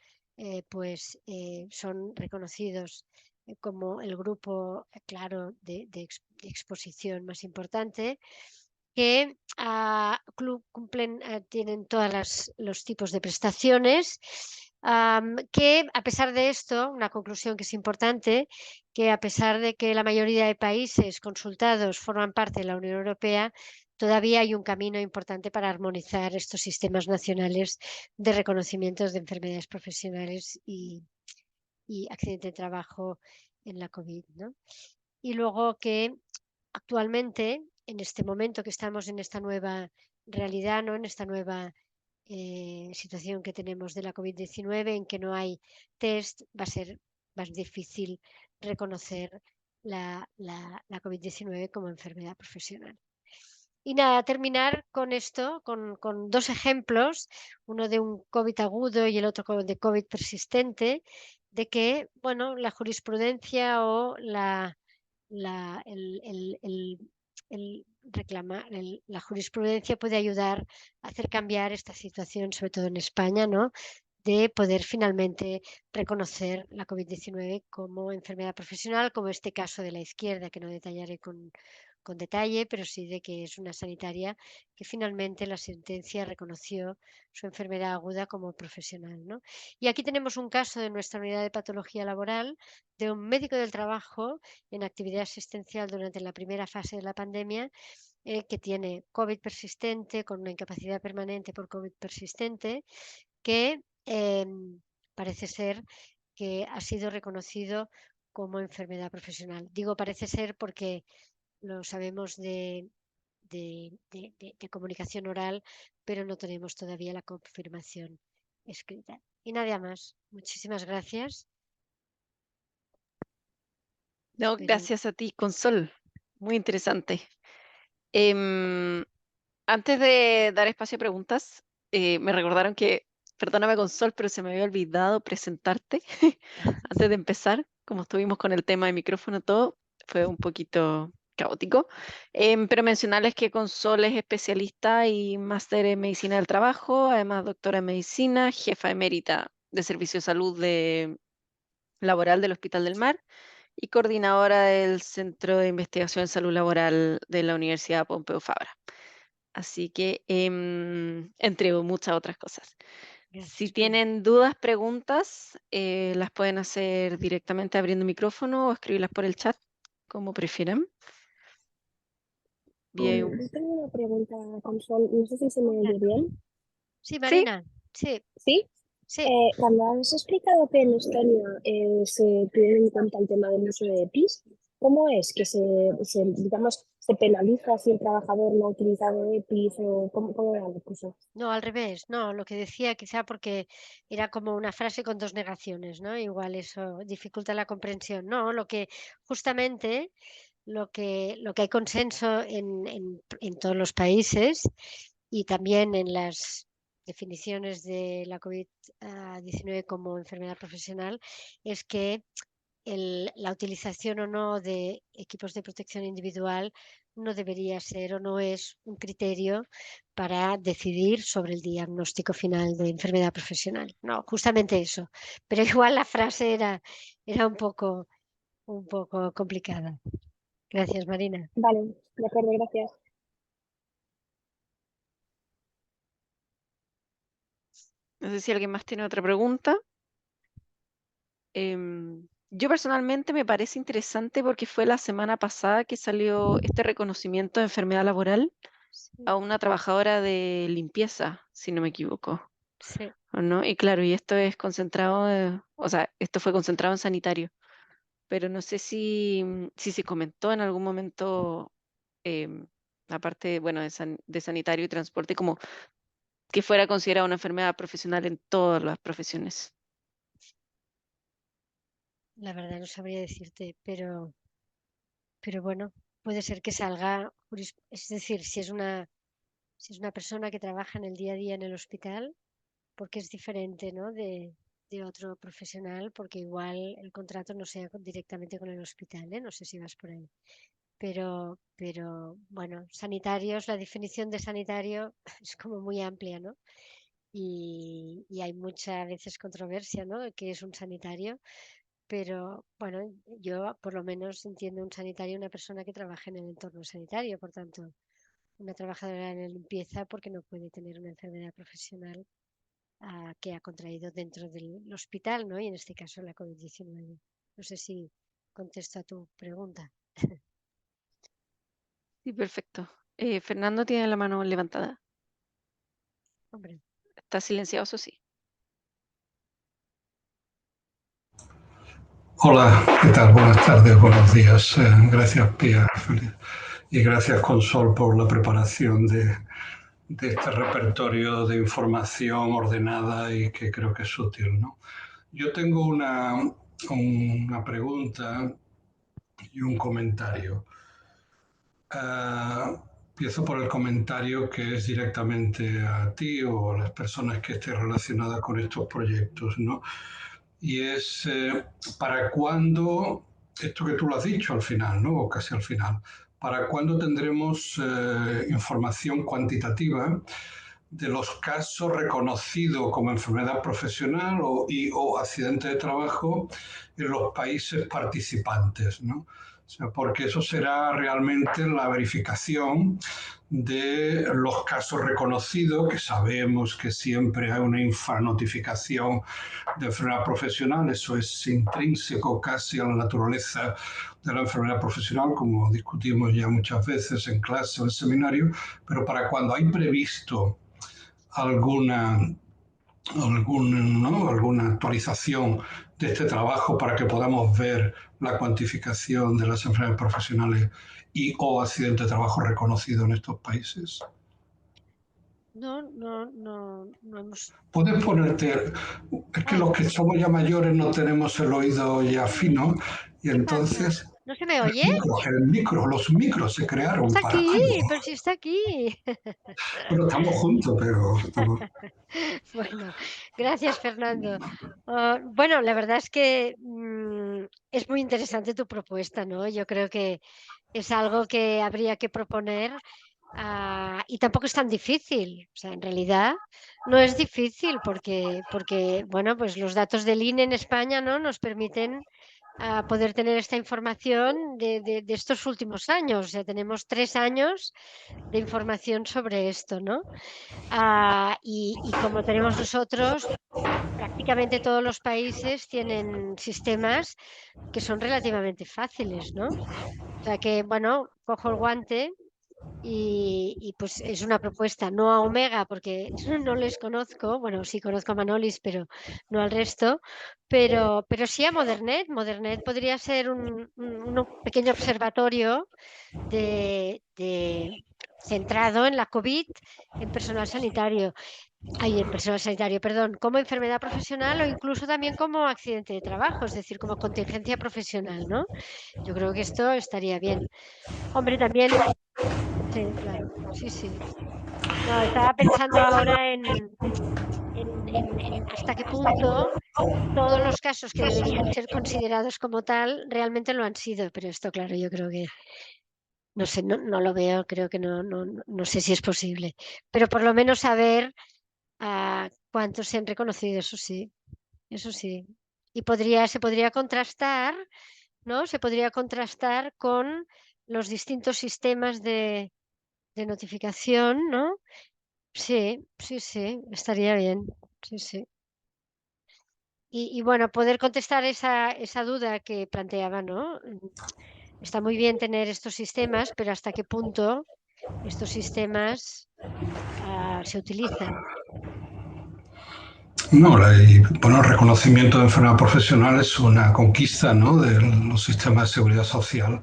son reconocidos como el grupo, claro, de exposición más importante, que cumplen, tienen todos los tipos de prestaciones, que a pesar de esto, una conclusión que es importante, que a pesar de que la mayoría de países consultados forman parte de la Unión Europea, todavía hay un camino importante para armonizar estos sistemas nacionales de reconocimientos de enfermedades profesionales y accidente de trabajo en la COVID, ¿no? Y luego que actualmente, en este momento que estamos en esta nueva realidad, ¿no? En esta nueva situación que tenemos de la COVID-19, en que no hay test, va a ser más difícil reconocer la COVID-19 como enfermedad profesional. Y nada, terminar con esto, con dos ejemplos, uno de un COVID agudo y el otro de COVID persistente, de que, bueno, la jurisprudencia o la, el la jurisprudencia puede ayudar a hacer cambiar esta situación, sobre todo en España, ¿no? De poder finalmente reconocer la COVID-19 como enfermedad profesional, como este caso de la izquierda, que no detallaré con detalle, pero sí de que es una sanitaria que finalmente la sentencia reconoció su enfermedad aguda como profesional, ¿no? Y aquí tenemos un caso de nuestra unidad de patología laboral de un médico del trabajo en actividad asistencial durante la primera fase de la pandemia, que tiene COVID persistente, con una incapacidad permanente por COVID persistente, que parece ser que ha sido reconocido como enfermedad profesional. Digo parece ser porque lo sabemos de comunicación oral, pero no tenemos todavía la confirmación escrita. Y nada más. Muchísimas gracias. No, Pero gracias a ti, Consol. Muy interesante. Em, Antes de dar espacio a preguntas, me recordaron que, perdóname, Consol, pero se me había olvidado presentarte antes de empezar. Como estuvimos con el tema de micrófono, todo fue un poquito caótico. Pero mencionarles que Consol es especialista y máster en medicina del trabajo, además doctora en medicina, jefa emérita de servicio de salud laboral del Hospital del Mar y coordinadora del Centro de Investigación en Salud Laboral de la Universidad Pompeu Fabra. Así que, entre muchas otras cosas. Si gracias, María. tienen dudas, preguntas, las pueden hacer directamente abriendo el micrófono o escribirlas por el chat, como prefieran. Bien. Yo tengo una pregunta, Consol, no sé si se me oye bien. Sí, Sí, Marina. Sí, ¿Sí? sí. Cuando has explicado que en Estonia se tiene en cuenta el tema del uso de EPIs, ¿cómo es que digamos, se penaliza si el trabajador no ha utilizado EPIs o cómo era la cosa? No, al revés. No, lo que decía quizá porque era como una frase con dos negaciones, ¿no? Igual eso dificulta la comprensión. No, lo que justamente lo que hay consenso en todos los países y también en las definiciones de la COVID-19 como enfermedad profesional es que la utilización o no de equipos de protección individual no debería ser o no es un criterio para decidir sobre el diagnóstico final de enfermedad profesional. No, justamente eso. Pero igual la frase era un poco complicada. Gracias, Marina. Vale, de acuerdo, gracias. no sé si alguien más tiene otra pregunta. Yo personalmente me parece interesante porque fue la semana pasada que salió este reconocimiento de enfermedad laboral Sí, a una trabajadora de limpieza, si no me equivoco, sí. ¿o no? Y claro, y esto es concentrado, o sea, esto fue concentrado en sanitario, pero no sé si se comentó en algún momento, em, aparte, bueno, de sanitario y transporte, como que fuera considerada una enfermedad profesional en todas las profesiones. La verdad no sabría decirte, pero bueno, puede ser que salga, es decir, si es una persona que trabaja en el día a día en el hospital, porque es diferente, ¿no? de otro profesional, porque igual el contrato no sea directamente con el hospital, ¿eh? No sé si vas por ahí. Pero bueno, sanitarios, la definición de sanitario es como muy amplia, ¿no? Y hay muchas veces controversia, ¿no? De qué es un sanitario, pero bueno, yo por lo menos entiendo un sanitario una persona que trabaja en el entorno sanitario, por tanto, una trabajadora en la limpieza porque no puede tener una enfermedad profesional que ha contraído dentro del hospital, ¿no? Y en este caso la COVID-19. No sé si contesto a tu pregunta. Sí, perfecto. Fernando tiene la mano levantada. Hombre, Está silenciado, eso sí. Hola, ¿qué tal? Buenas tardes, buenos días. Gracias, Pia, y gracias, Consol, por la preparación de este repertorio de información ordenada y que creo que es útil, ¿no? Yo tengo una pregunta y un comentario. Empiezo por el comentario que es directamente a ti o a las personas que estén relacionadas con estos proyectos, ¿no? Y es ¿para cuándo, esto que tú lo has dicho al final, ¿no? O casi al final, ¿para cuándo tendremos información cuantitativa de los casos reconocidos como enfermedad profesional o accidente de trabajo en los países participantes, ¿no? O sea, porque eso será realmente la verificación de los casos reconocidos, que sabemos que siempre hay una infranotificación de enfermedad profesional, eso es intrínseco casi a la naturaleza de la enfermedad profesional, como discutimos ya muchas veces en clase o en seminario, pero para cuando hay previsto alguna actualización de este trabajo para que podamos ver la cuantificación de las enfermedades profesionales y o accidentes de trabajo reconocidos en estos países. No hemos... Puedes ponerte, es que los que somos ya mayores no tenemos el oído ya fino y ¿Qué pasa? entonces ¿No se me oye? los micros se crearon Está para aquí, ti. pero si está aquí. Bueno, estamos juntos, pero estamos... Bueno, gracias, Fernando. Bueno, la verdad es que es muy interesante tu propuesta, ¿no? Yo creo que es algo que habría que proponer y tampoco es tan difícil. O sea, en realidad no es difícil porque bueno, pues los datos del INE en España, ¿no? Nos permiten poder tener esta información de estos últimos años. O sea, tenemos 3 años de información sobre esto, ¿no? Y como tenemos nosotros, prácticamente todos los países tienen sistemas que son relativamente fáciles, ¿no? O sea que, bueno, cojo el guante y pues es una propuesta, no a Omega, porque no les conozco, bueno, sí conozco a Manolis, pero no al resto, pero sí a Modernet. Modernet podría ser un pequeño observatorio centrado en la COVID en personal sanitario. En personal sanitario, perdón, como enfermedad profesional o incluso también como accidente de trabajo, es decir, como contingencia profesional, ¿no? Yo creo que esto estaría bien. Hombre, también, sí, claro, sí, sí. No, estaba pensando ahora en hasta qué punto todos los casos que deberían ser considerados como tal realmente lo han sido, pero esto, claro, yo creo que, no sé, no lo veo, creo que no sé si es posible, pero por lo menos saber cuántos se han reconocido, eso sí. Eso sí. Y se podría contrastar, ¿no? Se podría contrastar con los distintos sistemas de notificación, ¿no? Sí, sí, sí, estaría bien. Sí, sí. Y bueno, poder contestar esa duda que planteaba, ¿no? Está muy bien tener estos sistemas, pero ¿hasta qué punto estos sistemas se utilizan? No, bueno, el reconocimiento de enfermedad profesional es una conquista, ¿no?, de los sistemas de seguridad social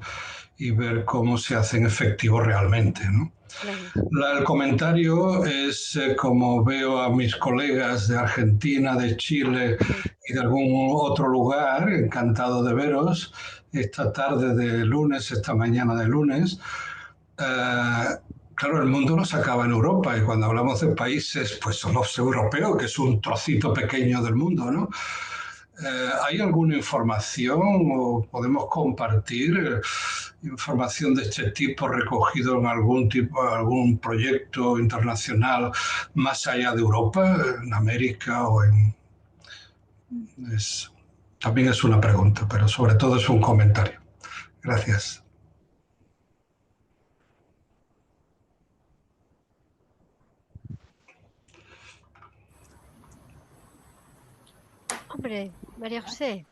y ver cómo se hacen efectivos realmente, ¿no? Claro. El comentario es como veo a mis colegas de Argentina, de Chile y de algún otro lugar, encantado de veros esta tarde de lunes, esta mañana de lunes. Claro, el mundo no se acaba en Europa y cuando hablamos de países, pues somos europeos, que es un trocito pequeño del mundo, ¿no? ¿Hay alguna información o podemos compartir información de este tipo recogido en algún proyecto internacional más allá de Europa, en América o en... También es una pregunta, pero sobre todo es un comentario. Gracias. Hombre, María José,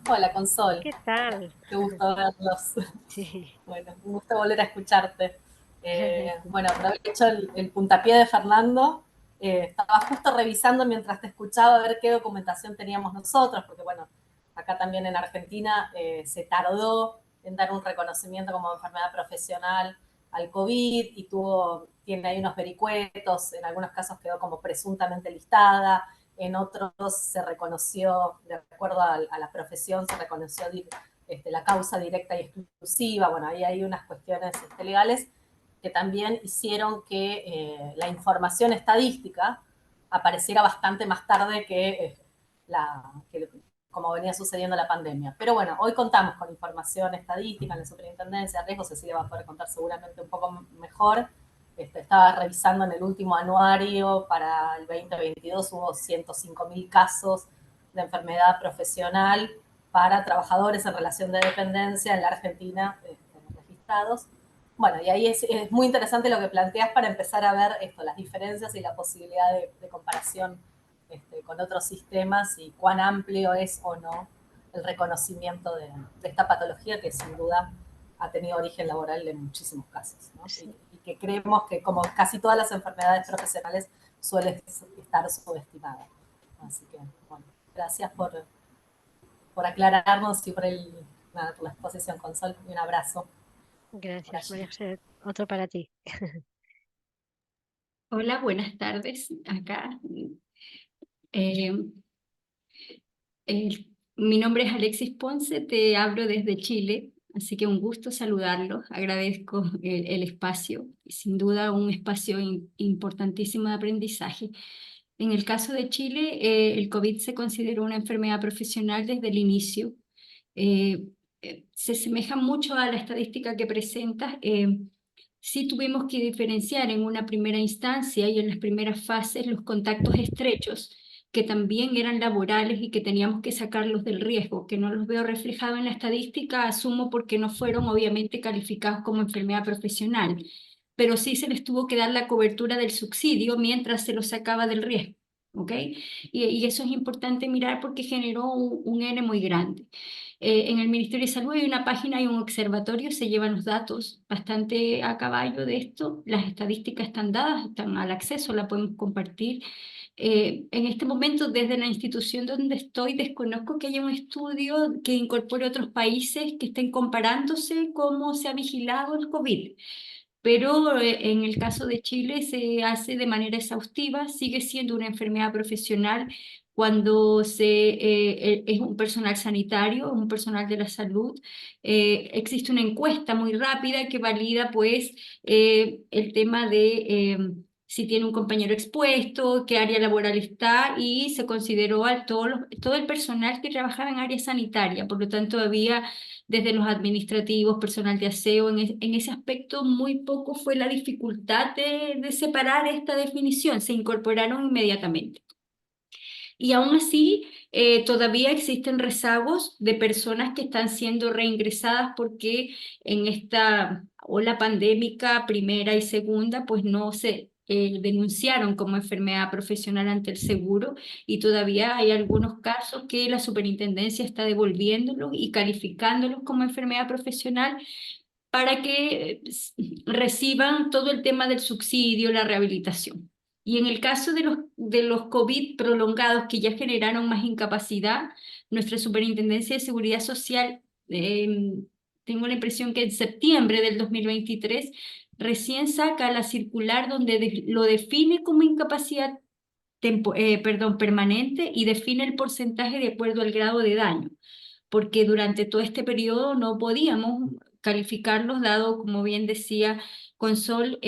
Hola, Consol. ¿qué tal? Qué gusto verlos. Sí. Bueno, un gusto volver a escucharte. Bueno, aprovecho el puntapié de Fernando. Estaba justo revisando mientras te escuchaba a ver qué documentación teníamos nosotros, porque bueno, acá también en Argentina se tardó en dar un reconocimiento como enfermedad profesional al COVID y tiene ahí unos vericuetos, en algunos casos quedó como presuntamente listada, en otros se reconoció, de acuerdo a la profesión, se reconoció la causa directa y exclusiva. Bueno, ahí hay unas cuestiones legales que también hicieron que la información estadística apareciera bastante más tarde que como venía sucediendo la pandemia. Pero bueno, hoy contamos con información estadística en la Superintendencia de Riesgos, Cecilia va a poder contar seguramente un poco mejor. Estaba revisando en el último anuario para el 2022, hubo 105.000 casos de enfermedad profesional para trabajadores en relación de dependencia en la Argentina registrados. Bueno, y ahí es muy interesante lo que planteas para empezar a ver las diferencias y la posibilidad de comparación con otros sistemas y cuán amplio es o no el reconocimiento de esta patología que sin duda ha tenido origen laboral en muchísimos casos, ¿no? Sí. Y que creemos que, como casi todas las enfermedades profesionales, suele estar subestimada. Así que, bueno, gracias por aclararnos y por la exposición, Consol, y un abrazo. Gracias, María José. Otro para ti. Hola, buenas tardes. Acá. Eh, mi nombre es Alexis Ponce, te hablo desde Chile, así que un gusto saludarlos. Agradezco el espacio, sin duda un espacio importantísimo de aprendizaje. En el caso de Chile, el COVID se consideró una enfermedad profesional desde el inicio. Se asemeja mucho a la estadística que presentas. Sí tuvimos que diferenciar en una primera instancia y en las primeras fases los contactos estrechos, que también eran laborales y que teníamos que sacarlos del riesgo, que no los veo reflejados en la estadística, asumo porque no fueron obviamente calificados como enfermedad profesional, pero sí se les tuvo que dar la cobertura del subsidio mientras se los sacaba del riesgo, ¿ok? Y eso es importante mirar porque generó un N muy grande. En el Ministerio de Salud hay una página, hay un observatorio, se llevan los datos bastante a caballo de esto, las estadísticas están dadas, están al acceso, la podemos compartir. En este momento, desde la institución donde estoy, desconozco que haya un estudio que incorpore otros países que estén comparándose cómo se ha vigilado el COVID. Pero en el caso de Chile se hace de manera exhaustiva, sigue siendo una enfermedad profesional cuando es un personal sanitario, un personal de la salud. Existe una encuesta muy rápida que valida pues el tema de si tiene un compañero expuesto, qué área laboral está, y se consideró a todo el personal que trabajaba en área sanitaria. Por lo tanto, había desde los administrativos, personal de aseo, en ese aspecto muy poco fue la dificultad de separar esta definición, se incorporaron inmediatamente. Y aún así, todavía existen rezagos de personas que están siendo reingresadas porque en esta ola pandémica primera y segunda, pues no se denunciaron como enfermedad profesional ante el seguro, y todavía hay algunos casos que la superintendencia está devolviéndolos y calificándolos como enfermedad profesional para que reciban todo el tema del subsidio, la rehabilitación. Y en el caso de los COVID prolongados que ya generaron más incapacidad, nuestra Superintendencia de Seguridad Social, tengo la impresión que en septiembre del 2023, recién saca la circular donde lo define como incapacidad permanente, y define el porcentaje de acuerdo al grado de daño, porque durante todo este periodo no podíamos calificarlos, dado, como bien decía Consol,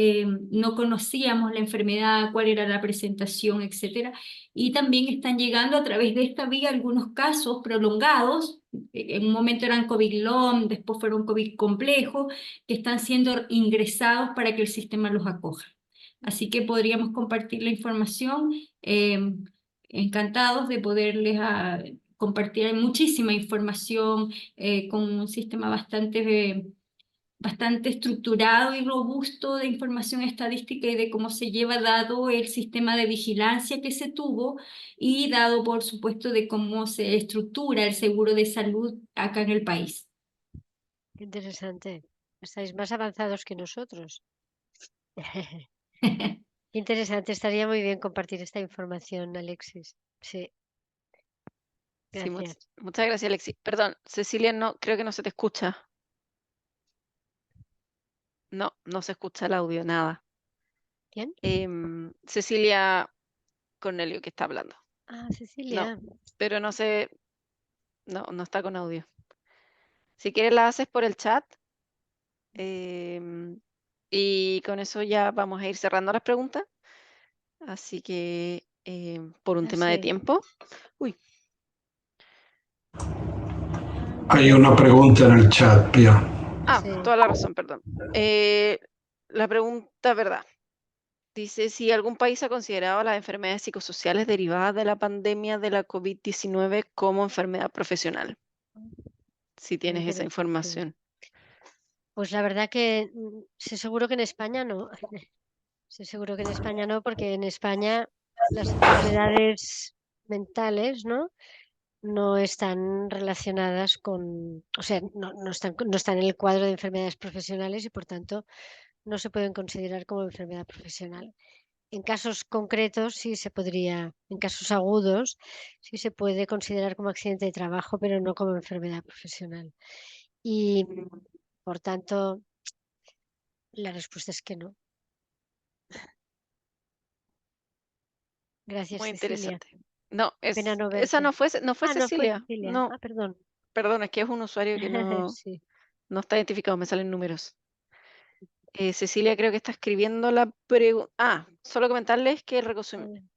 no conocíamos la enfermedad, cuál era la presentación, etcétera. Y también están llegando a través de esta vía algunos casos prolongados, en un momento eran COVID long, después fueron COVID complejo, que están siendo ingresados para que el sistema los acoja. Así que podríamos compartir la información. Encantados de poderles compartir muchísima información con un sistema bastante estructurado y robusto de información estadística y de cómo se lleva, dado el sistema de vigilancia que se tuvo y dado, por supuesto, de cómo se estructura el seguro de salud acá en el país. Qué interesante. Estáis más avanzados que nosotros. Interesante, estaría muy bien compartir esta información, Alexis. Sí, Sí, gracias. muchas gracias, Alexis. Perdón, Cecilia, no, creo que no se te escucha. No, no se escucha el audio, nada. ¿Quién? Cecilia Cornelio, que está hablando. Ah, Cecilia. Pero no sé, no está con audio. Si quieres la haces por el chat. Y con eso ya vamos a ir cerrando las preguntas. Así que por un tema de Sí. tiempo. Uy, Hay una pregunta en el chat, Pia. Sí. toda la razón, perdón. La pregunta, ¿verdad? Dice si algún país ha considerado las enfermedades psicosociales derivadas de la pandemia de la COVID-19 como enfermedad profesional. si tienes esa Interesante. información. Pues la verdad que sé seguro que en España no. Sé seguro que en España no, porque en España las enfermedades mentales, ¿no? No están relacionadas con, o sea, no están en el cuadro de enfermedades profesionales y por tanto no se pueden considerar como enfermedad profesional. En casos concretos sí se podría, en casos agudos sí se puede considerar como accidente de trabajo, pero no como enfermedad profesional. Y por tanto, la respuesta es que no. Gracias, Muy Cecilia. interesante. No, Qué pena no esa verte. no fue Ah, no fue Cecilia. Cecilia. No, Ah, perdón. perdón, es que es un usuario que no, Sí. no está identificado, me salen números. Cecilia creo que está escribiendo la pregunta. Ah, solo comentarles que el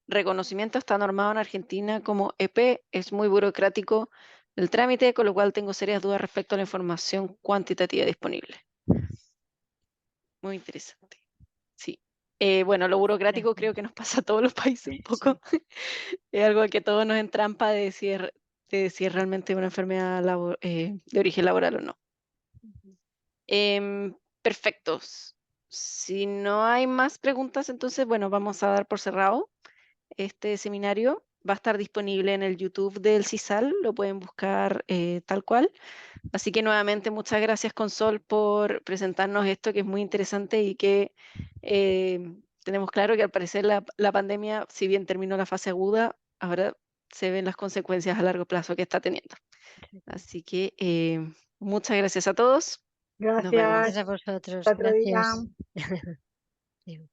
reconocimiento está normado en Argentina como EP, es muy burocrático el trámite, con lo cual tengo serias dudas respecto a la información cuantitativa disponible. Muy interesante. Sí. Bueno, lo burocrático creo que nos pasa a todos los países un poco. Es algo que a todos nos entrampa de si es realmente una enfermedad de origen laboral o no. Perfectos. Si no hay más preguntas, entonces, bueno, vamos a dar por cerrado este seminario. Va a estar disponible en el YouTube del CISAL, lo pueden buscar tal cual. Así que nuevamente muchas gracias, Consol, por presentarnos esto que es muy interesante y que tenemos claro que al parecer la pandemia, si bien terminó la fase aguda, ahora se ven las consecuencias a largo plazo que está teniendo. Así que muchas gracias a todos. Nos vemos. Gracias a vosotros. Otro día. Gracias. Adiós.